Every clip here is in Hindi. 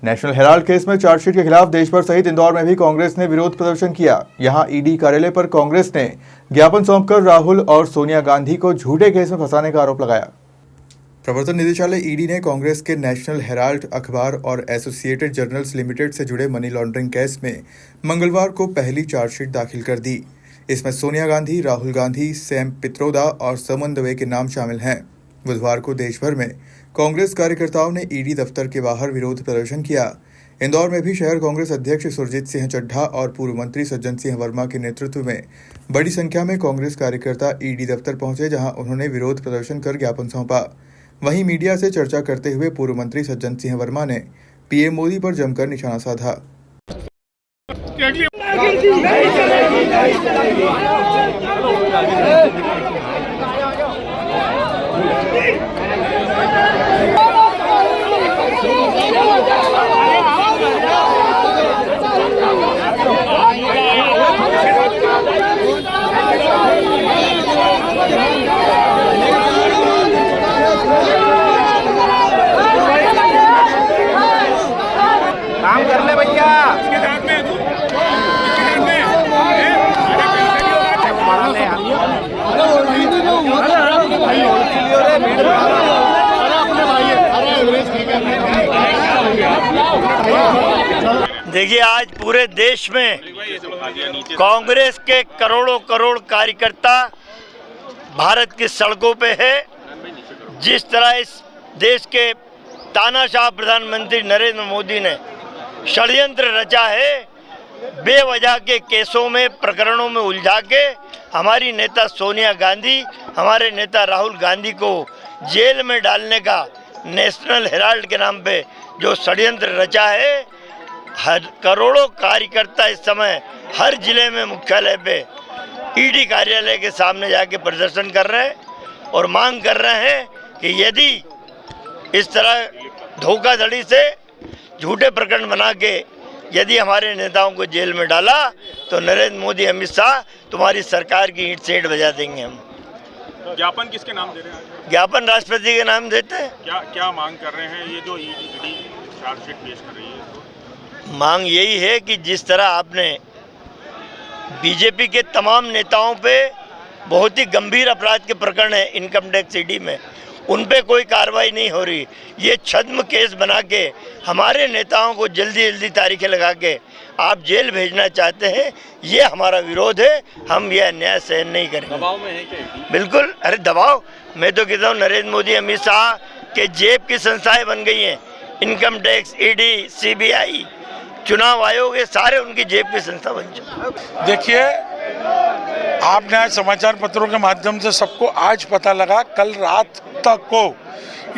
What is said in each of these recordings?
नेशनल हेराल्ड केस में चार्जशीट के खिलाफ देश भर सहित इंदौर में भी कांग्रेस ने विरोध प्रदर्शन किया। यहां ईडी कार्यालय पर कांग्रेस ने ज्ञापन सौंपकर राहुल और सोनिया गांधी को झूठे केस में फंसाने का आरोप लगाया। प्रवर्तन निदेशालय ईडी ने कांग्रेस के नेशनल हेराल्ड अखबार और एसोसिएटेड जर्नल्स लिमिटेड से जुड़े मनी लॉन्ड्रिंग केस में मंगलवार को पहली चार्जशीट दाखिल कर दी। इसमें सोनिया गांधी, राहुल गांधी, सैम पित्रोदा और समन दवे के नाम शामिल हैं। बुधवार को देश भर में कांग्रेस कार्यकर्ताओं ने ईडी दफ्तर के बाहर विरोध प्रदर्शन किया। इंदौर में भी शहर कांग्रेस अध्यक्ष सुरजीत सिंह चड्ढा और पूर्व मंत्री सज्जन सिंह वर्मा के नेतृत्व में बड़ी संख्या में कांग्रेस कार्यकर्ता ईडी दफ्तर पहुंचे, जहां उन्होंने विरोध प्रदर्शन कर ज्ञापन सौंपा। वहीं मीडिया से चर्चा करते हुए पूर्व मंत्री सज्जन सिंह वर्मा ने पीएम मोदी पर जमकर निशाना साधा। काम कर ले भैया। देखिए, आज पूरे देश में कांग्रेस के करोड़ों करोड़ कार्यकर्ता भारत की सड़कों पे है। जिस तरह इस देश के तानाशाह प्रधानमंत्री नरेंद्र मोदी ने षड्यंत्र रचा है, बेवजह के केसों में, प्रकरणों में उलझा के हमारी नेता सोनिया गांधी, हमारे नेता राहुल गांधी को जेल में डालने का नेशनल हेराल्ड के नाम पे जो षड्यंत्र रचा है, करोड़ों कार्यकर्ता इस समय हर जिले में मुख्यालय पे ईडी कार्यालय के सामने जाके प्रदर्शन कर रहे हैं और मांग कर रहे हैं कि यदि इस तरह धोखाधड़ी से झूठे प्रकरण बना के यदि हमारे नेताओं को जेल में डाला तो नरेंद्र मोदी, अमित शाह तुम्हारी सरकार की ईंट से ईंट बजा देंगे हम। ज्ञापन किसके नाम दे रहे हैं? ज्ञापन राष्ट्रपति के नाम देते हैं। क्या मांग कर रहे हैं? ये जो ईडी चार्जशीट पेश कर रही है, मांग यही है कि जिस तरह आपने बीजेपी के तमाम नेताओं पे बहुत ही गंभीर अपराध के प्रकरण है इनकम टैक्स ईडी में, उन पे कोई कार्रवाई नहीं हो रही। ये छद्म केस बना के हमारे नेताओं को जल्दी जल्दी तारीखें लगा के आप जेल भेजना चाहते हैं, ये हमारा विरोध है। हम ये अन्याय सहन नहीं करेंगे। दबाव में है क्या? बिल्कुल। अरे दबाव, मैं तो कहता हूँ नरेंद्र मोदी, अमित शाह के जेब की संस्थाएं बन गई हैं। इनकम टैक्स, ईडी, सीबीआई, चुनाव आयोग, ये सारे उनकी जेब की संस्था बन चुके। देखिए, आपने आज समाचार पत्रों के माध्यम से सबको आज पता लगा, कल रात तक को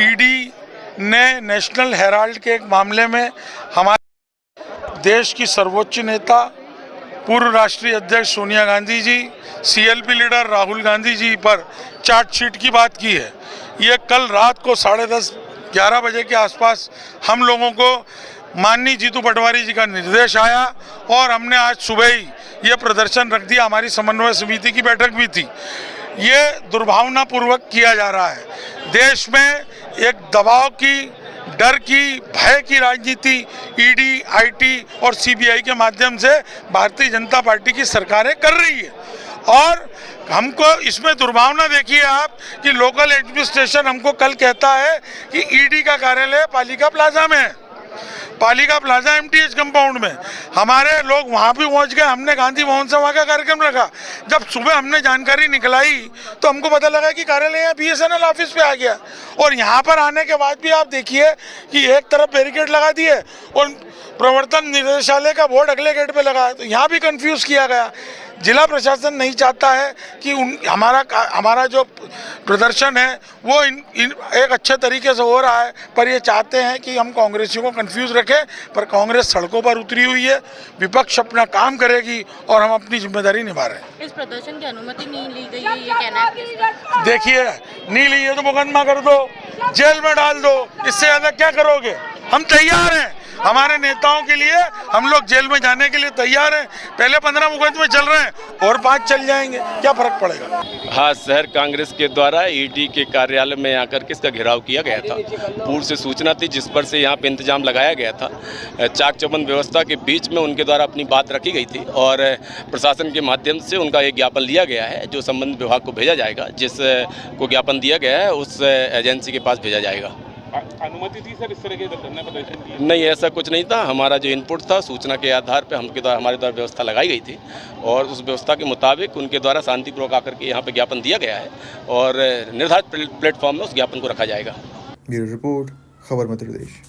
ईडी ने नेशनल हेराल्ड के एक मामले में हमारे देश की सर्वोच्च नेता, पूर्व राष्ट्रीय अध्यक्ष सोनिया गांधी जी, सीएलपी लीडर राहुल गांधी जी पर चार्जशीट की बात की है। ये कल रात को 10:30-11 बजे के आसपास हम लोगों को माननीय जीतू पटवारी जी का निर्देश आया और हमने आज सुबह ही ये प्रदर्शन रख दिया। हमारी समन्वय समिति की बैठक भी थी। ये दुर्भावनापूर्वक किया जा रहा है। देश में एक दबाव की, डर की, भय की राजनीति ईडी, आईटी और सीबीआई के माध्यम से भारतीय जनता पार्टी की सरकारें कर रही है। और हमको इसमें दुर्भावना देखिए आप कि लोकल एडमिनिस्ट्रेशन हमको कल कहता है कि ईडी का कार्यालय पालिका प्लाजा में है, पालिका प्लाजा एमटीएच कंपाउंड में। हमारे लोग वहाँ भी पहुँच गए। हमने गांधी भवन से वहाँ का कार्यक्रम रखा। जब सुबह हमने जानकारी निकलाई तो हमको पता लगा कि कार्यालय यहाँ बीएसएनएल ऑफिस पे आ गया। और यहाँ पर आने के बाद भी आप देखिए कि एक तरफ बैरिकेड लगा दिए और प्रवर्तन निदेशालय का बोर्ड अगले गेट पे लगा है, तो यहाँ भी कंफ्यूज किया गया। जिला प्रशासन नहीं चाहता है कि हमारा जो प्रदर्शन है वो एक अच्छे तरीके से हो रहा है, पर ये चाहते हैं कि हम कांग्रेसियों को कंफ्यूज रखें। पर कांग्रेस सड़कों पर उतरी हुई है, विपक्ष अपना काम करेगी और हम अपनी जिम्मेदारी निभा रहे हैं। इस प्रदर्शन की अनुमति नहीं ली गई है, ये कहना है। देखिए, नहीं ली है तो मुकदमा कर दो, जेल में डाल दो, इससे ज़्यादा क्या करोगे। हम तैयार हैं, हमारे नेताओं के लिए हम लोग जेल में जाने के लिए तैयार हैं। पहले 15 मुकदमे चल रहे हैं और 5 चल जाएंगे, क्या फर्क पड़ेगा। हाँ, शहर कांग्रेस के द्वारा ईडी के कार्यालय में आकर के इसका घेराव किया गया था। पूर्व से सूचना थी जिस पर से यहाँ पे इंतजाम लगाया गया था। चाक चौबंद व्यवस्था के बीच में उनके द्वारा अपनी बात रखी गई थी और प्रशासन के माध्यम से उनका एक ज्ञापन लिया गया है जो संबंधित विभाग को भेजा जाएगा। जिस को ज्ञापन दिया गया है उस एजेंसी के पास भेजा जाएगा। अनुमति थी सर इस तरह के धरना प्रदर्शन की? नहीं, ऐसा कुछ नहीं था। हमारा जो इनपुट था सूचना के आधार पे हमारे द्वारा व्यवस्था लगाई गई थी और उस व्यवस्था के मुताबिक उनके द्वारा शांतिपूर्वक आकर के यहाँ पे ज्ञापन दिया गया है और निर्धारित प्लेटफॉर्म में उस ज्ञापन को रखा जाएगा। ब्यूरो रिपोर्ट, खबर मध्य प्रदेश।